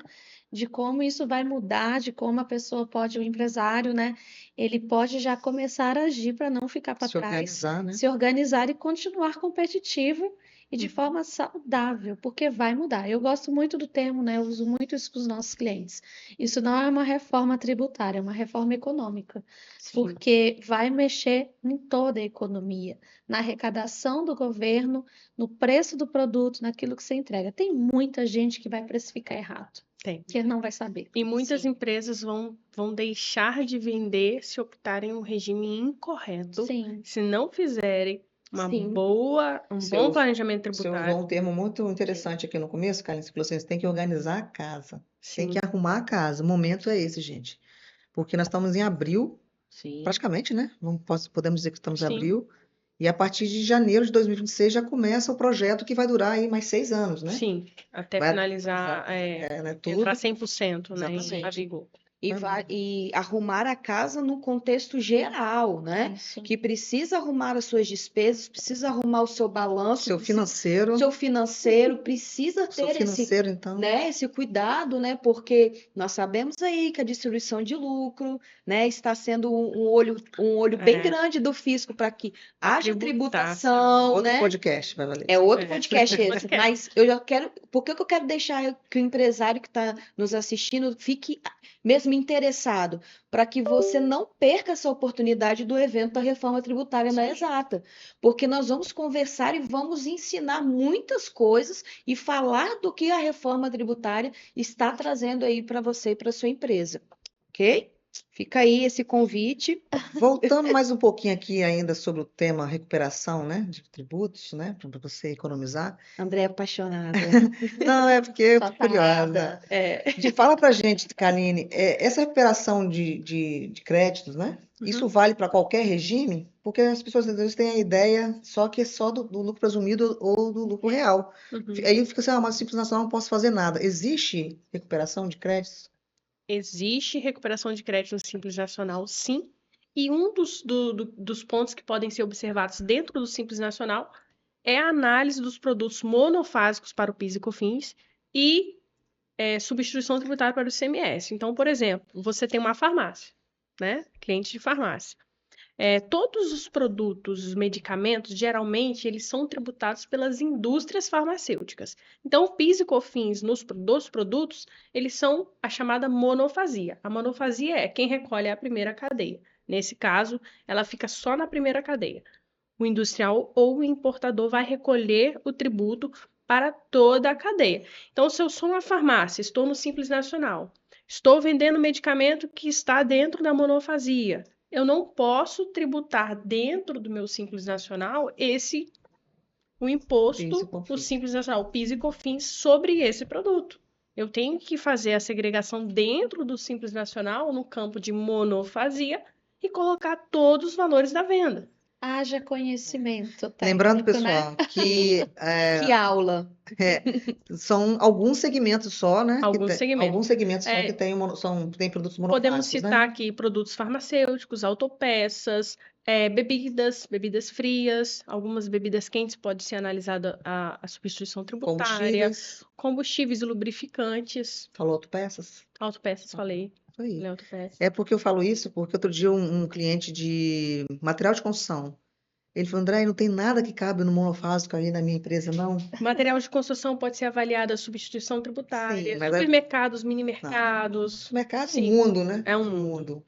De como isso vai mudar, de como a pessoa pode, o empresário, né? Ele pode já começar a agir para não ficar para Se trás, organizar, né? se organizar e continuar competitivo e de Uhum. forma saudável, porque vai mudar. Eu gosto muito do termo, né? Eu uso muito isso para os nossos clientes. Isso não é uma reforma tributária, é uma reforma econômica, Sim. porque vai mexer em toda a economia, na arrecadação do governo, no preço do produto, naquilo que você entrega. Tem muita gente que vai precificar errado, Tem. que não vai saber. E muitas Sim. empresas vão deixar de vender se optarem um regime incorreto, Sim, se não fizerem Sim. um Você bom usou- planejamento Você tributário. usou um termo muito interessante aqui no começo, Carlinhos. Você falou assim, você tem que organizar a casa. Tem Sim, que arrumar a casa. O momento é esse, gente. Porque nós estamos em abril, Sim. praticamente, né? Podemos dizer que estamos em sim, abril. E a partir de janeiro de 2026 já começa o projeto que vai durar aí mais 6 anos, né? sim. Até Vai- finalizar, né, entrar tudo. 100%, né, Exatamente. a vigor. E arrumar a casa no contexto geral, né? isso. Que precisa arrumar as suas despesas, precisa arrumar o seu balanço, Seu precisa- financeiro. seu financeiro, precisa Seu ter esse, financeiro, então. né, esse cuidado, né? Porque nós sabemos aí que a distribuição de lucro, né, está sendo um olho bem É. grande do fisco para que haja tributar, tributação, Outro né? podcast, vai valer. É outro É, podcast outro esse, podcast. mas eu já quero. Por que que eu quero deixar que o empresário que está nos assistindo fique mesmo interessado? Para que você não perca essa oportunidade do evento da reforma tributária na Exata. Porque nós vamos conversar e vamos ensinar muitas coisas e falar do que a reforma tributária está trazendo aí para você e para sua empresa. Ok? Fica aí esse convite. Voltando mais um pouquinho aqui ainda sobre o tema recuperação, né, de tributos, né, para você economizar. André é apaixonada. Não, é porque eu fico curiosa. Chocada. É. Fala pra gente, Kaline, essa recuperação de créditos, né? Isso vale para qualquer regime? Porque as pessoas às vezes têm a ideia só que é só do lucro presumido ou do lucro real. Uhum. Aí fica assim, mas Simples Nacional não posso fazer nada. Existe recuperação de créditos? Existe recuperação de crédito no Simples Nacional, sim. E um dos pontos que podem ser observados dentro do Simples Nacional é a análise dos produtos monofásicos para o PIS e COFINS e substituição tributária para o ICMS. Então, por exemplo, você tem uma farmácia, né? Cliente de farmácia. Todos os produtos, os medicamentos, geralmente, eles são tributados pelas indústrias farmacêuticas. Então, o PIS e COFINS dos produtos, eles são a chamada monofasia. A monofasia é quem recolhe a primeira cadeia. Nesse caso, ela fica só na primeira cadeia. O industrial ou o importador vai recolher o tributo para toda a cadeia. Então, se eu sou uma farmácia, estou no Simples Nacional, estou vendendo medicamento que está dentro da monofasia, eu não posso tributar dentro do meu Simples Nacional o imposto, o Simples Nacional, o PIS e COFINS sobre esse produto. Eu tenho que fazer a segregação dentro do Simples Nacional, no campo de monofasia, e colocar todos os valores da venda. Haja conhecimento Lembrando, técnico, né? pessoal, que Que aula. são alguns segmentos só, né? Alguns segmentos. Alguns segmentos que têm produtos monofásicos, Podemos citar né? aqui produtos farmacêuticos, autopeças, bebidas frias, algumas bebidas quentes pode ser analisada a substituição tributária, combustíveis e lubrificantes. Falou autopeças? Autopeças, falei. Isso aí. Falei autopeças. É porque eu falo isso, porque outro dia um cliente de material de construção, ele falou, André, não tem nada que cabe no monofásico aí na minha empresa, não? Material de construção pode ser avaliado a substituição tributária, Sim, mas supermercados, mini mercados. Mercado é um Sim, mundo, né? é um mundo.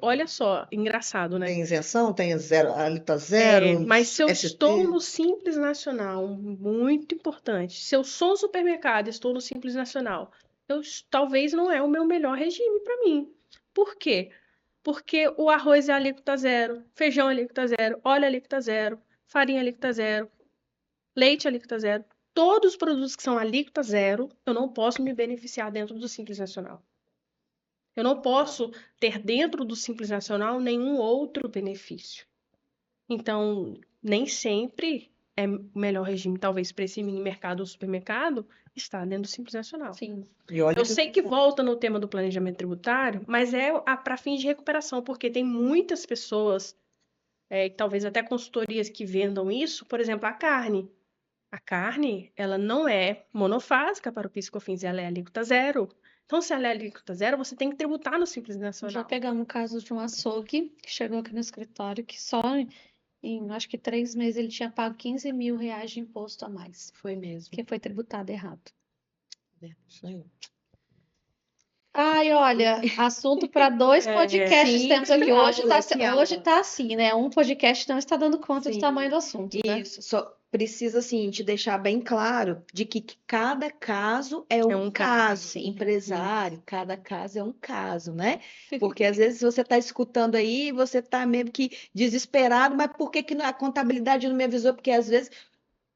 Olha só, engraçado, né? Tem isenção, tem zero, alíquota zero, mas se eu ST. estou no Simples Nacional, muito importante, se eu sou um supermercado e estou no Simples Nacional, talvez não é o meu melhor regime para mim. Por quê? Porque o arroz é alíquota zero, feijão é alíquota zero, óleo é alíquota zero, farinha é alíquota zero, leite é alíquota zero. Todos os produtos que são alíquota zero, eu não posso me beneficiar dentro do Simples Nacional. Eu não posso ter dentro do Simples Nacional nenhum outro benefício. Então, nem sempre é o melhor regime, talvez, para esse mini mercado ou supermercado, estar dentro do Simples Nacional. Sim. Eu sei que volta no tema do planejamento tributário, mas é para fins de recuperação, porque tem muitas pessoas, talvez até consultorias que vendam isso, por exemplo, a carne. A carne, ela não é monofásica para o PIS/COFINS, ela é alíquota zero. Então, se ela é alíquota zero, você tem que tributar no Simples Nacional. Já pegamos o caso de um açougue que chegou aqui no escritório que só em acho que 3 meses ele tinha pago 15 mil reais de imposto a mais. Foi mesmo. Porque foi tributado errado. Isso aí. Ai, olha, assunto para 2 podcasts sim, temos aqui. Hoje que tá assim, né? Um podcast não está dando conta do Sim. tamanho do assunto, né? Isso, só precisa, assim, te deixar bem claro de que cada caso é um caso. sim. Empresário, cada caso é um caso, né? Porque às vezes você está escutando aí, você está meio que desesperado, mas por que a contabilidade não me avisou? Porque às vezes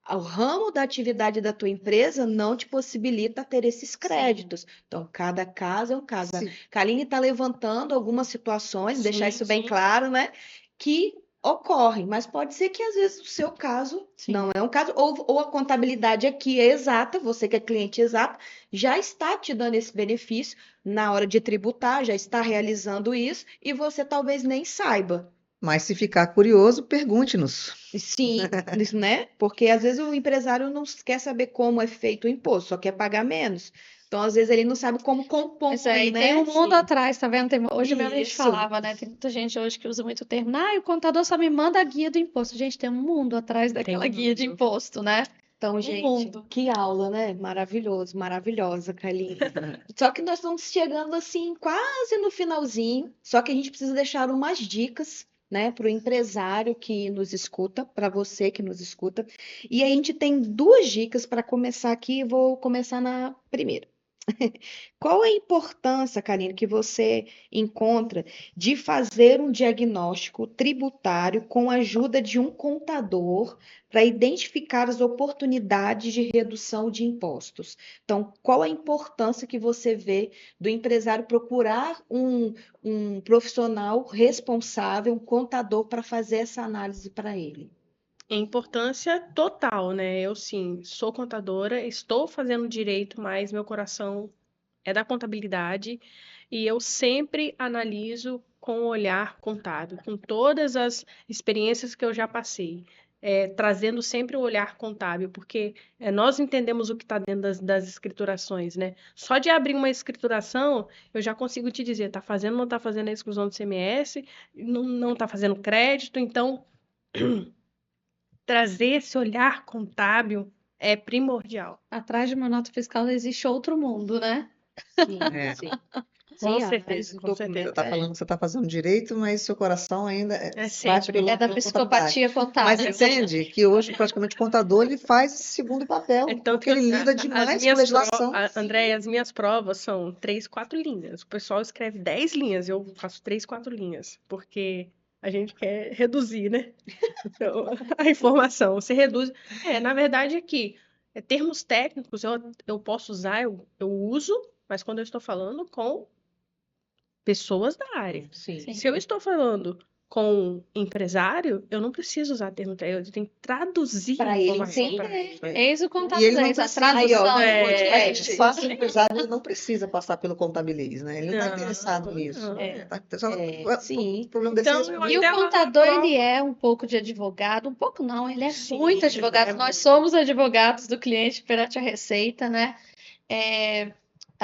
o ramo da atividade da tua empresa não te possibilita ter esses créditos. Então, cada caso é um caso. Sim. A Kaline está levantando algumas situações, deixar isso bem sim. claro, né? Que ocorrem, mas pode ser que às vezes o seu caso não é um caso, ou a contabilidade aqui é exata, você que é cliente exato, já está te dando esse benefício na hora de tributar, já está realizando isso, e você talvez nem saiba. Mas se ficar curioso, pergunte-nos. Sim, isso, né? Porque às vezes o empresário não quer saber como é feito o imposto, só quer pagar menos. Então, às vezes, ele não sabe como compor, E né? tem um mundo atrás, tá vendo? Hoje mesmo a gente Isso. falava, né? Tem muita gente hoje que usa muito o termo, o contador só me manda a guia do imposto. Gente, tem um mundo atrás daquela guia de imposto, né? Então, gente, que aula, né? Maravilhoso, maravilhosa, Kaline. Só que nós estamos chegando assim, quase no finalzinho. Só que a gente precisa deixar umas dicas, né, para o empresário que nos escuta, para você que nos escuta. E a gente tem 2 dicas para começar aqui. Vou começar na primeira. Qual a importância, Karine, que você encontra de fazer um diagnóstico tributário com a ajuda de um contador para identificar as oportunidades de redução de impostos? Então, qual a importância que você vê do empresário procurar um profissional responsável, um contador, para fazer essa análise para ele? Importância total, né? Eu, sim, sou contadora, estou fazendo direito, mas meu coração é da contabilidade e eu sempre analiso com o olhar contábil, com todas as experiências que eu já passei, trazendo sempre o olhar contábil, porque nós entendemos o que está dentro das escriturações, né? Só de abrir uma escrituração, eu já consigo te dizer, está fazendo ou não está fazendo a exclusão do CMS, não está fazendo crédito, então trazer esse olhar contábil é primordial. Atrás de uma nota fiscal existe outro mundo, né? Sim, sim. Com Sim, certeza, com certeza. Você está falando que você está fazendo direito, mas seu coração ainda sempre. pela da psicopatia contábil. Mas entende que hoje praticamente o contador ele faz esse segundo papel, porque ele lida demais com legislação. André, as minhas provas são 3, 4 linhas. O pessoal escreve 10 linhas, eu faço 3, 4 linhas, porque a gente quer reduzir, né? Então, a informação. Você reduz. Na verdade, aqui, termos técnicos eu posso usar, eu uso, mas quando eu estou falando com pessoas da área. Sim. Se eu estou falando com o empresário, eu não preciso usar termo técnico, eu tenho que traduzir Para ele informação pra entender. ele. Eis o E ele não contabilidade, a precisa, Aí, ó, tradução do é, podcast. o empresário ele não precisa passar pelo contabilês, né? Ele não está Não, interessado nisso. não. Sim. O problema dele Então, é eu E o até contador, aprovo. ele é um pouco de advogado, um pouco não, ele é Sim, muito advogado. é Nós muito. somos advogados do cliente perante a Receita, né?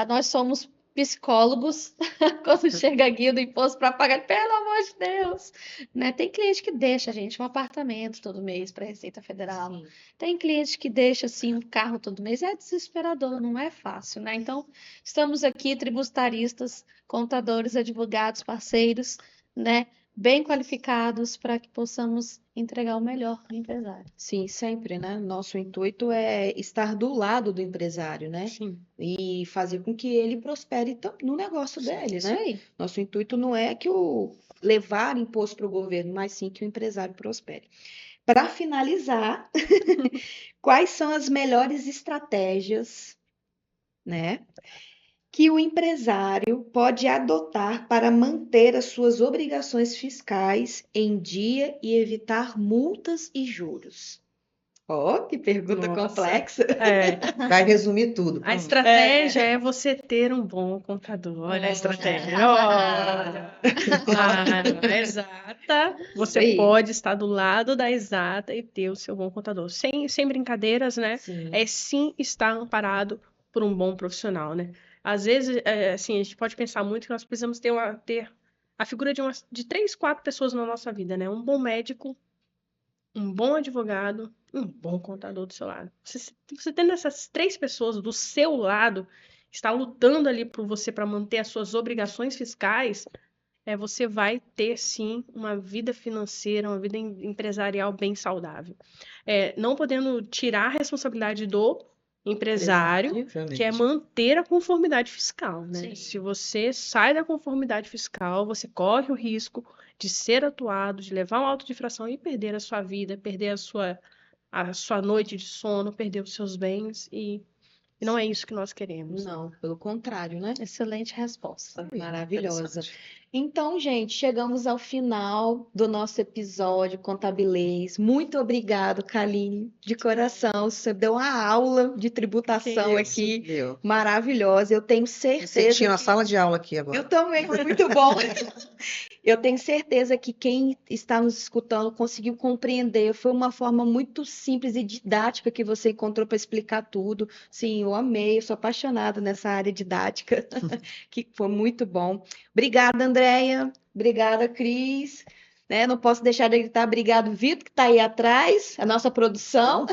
Nós somos psicólogos quando chega a guia do imposto para pagar, pelo amor de Deus, né? Tem cliente que deixa, gente, um apartamento todo mês para a Receita Federal. Sim. Tem cliente que deixa, assim, um carro todo mês. É desesperador, não é fácil, né? Então, estamos aqui, tributaristas, contadores, advogados, parceiros, né? Bem qualificados para que possamos entregar o melhor ao empresário. Sim, sempre, né? Nosso intuito é estar do lado do empresário, né? Sim. E fazer com que ele prospere no negócio dele, Isso né? aí. Nosso intuito não é que o levar imposto para o governo, mas sim que o empresário prospere. Para finalizar, quais são as melhores estratégias, né, que o empresário pode adotar para manter as suas obrigações fiscais em dia e evitar multas e juros? Ó, que pergunta Nossa. complexa. Vai resumir tudo. A estratégia é você ter um bom contador. Olha a estratégia. Olha. Exata. Você Aí. pode estar do lado da exata e ter o seu bom contador. Sem brincadeiras, né? Sim. É sim estar amparado por um bom profissional, né? Às vezes, assim, a gente pode pensar muito que nós precisamos ter a figura de 3, 4 pessoas na nossa vida, né? Um bom médico, um bom advogado, um bom contador do seu lado. Você tendo essas 3 pessoas do seu lado, está lutando ali por você para manter as suas obrigações fiscais, você vai ter sim uma vida financeira, uma vida empresarial bem saudável. Não podendo tirar a responsabilidade do empresário, que é manter a conformidade fiscal, né? Sim. Se você sai da conformidade fiscal, você corre o risco de ser atuado, de levar um auto de infração e perder a sua vida, perder a sua noite de sono, perder os seus bens e não é isso que nós queremos. Não, pelo contrário, né? Excelente resposta. Maravilhosa. Então, gente, chegamos ao final do nosso episódio Contabilês. Muito obrigado, Kaline, de coração. Você deu uma aula de tributação aqui, maravilhosa. Eu tenho certeza. Você tinha uma sala de aula aqui agora. Eu também, foi muito bom. Eu tenho certeza que quem está nos escutando conseguiu compreender. Foi uma forma muito simples e didática que você encontrou para explicar tudo. Sim, eu amei, eu sou apaixonada nessa área didática, que foi muito bom. Obrigada, Andréia. Obrigada, Cris. Né? Não posso deixar de gritar obrigado, Vitor, que está aí atrás, a nossa produção.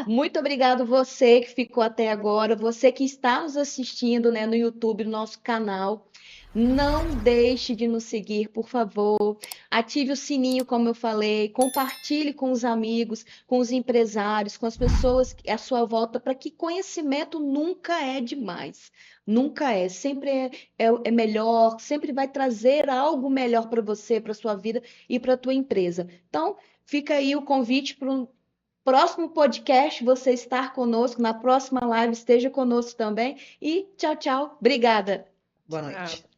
Muito obrigado você que ficou até agora, você que está nos assistindo, né, no YouTube, no nosso canal. Não deixe de nos seguir, por favor. Ative o sininho, como eu falei. Compartilhe com os amigos, com os empresários, com as pessoas à sua volta, para que conhecimento nunca é demais. Nunca é. Sempre é melhor, sempre vai trazer algo melhor para você, para sua vida e para a tua empresa. Então, fica aí o convite para um próximo podcast, você estar conosco. Na próxima live, esteja conosco também. E tchau, tchau. Obrigada. Boa noite.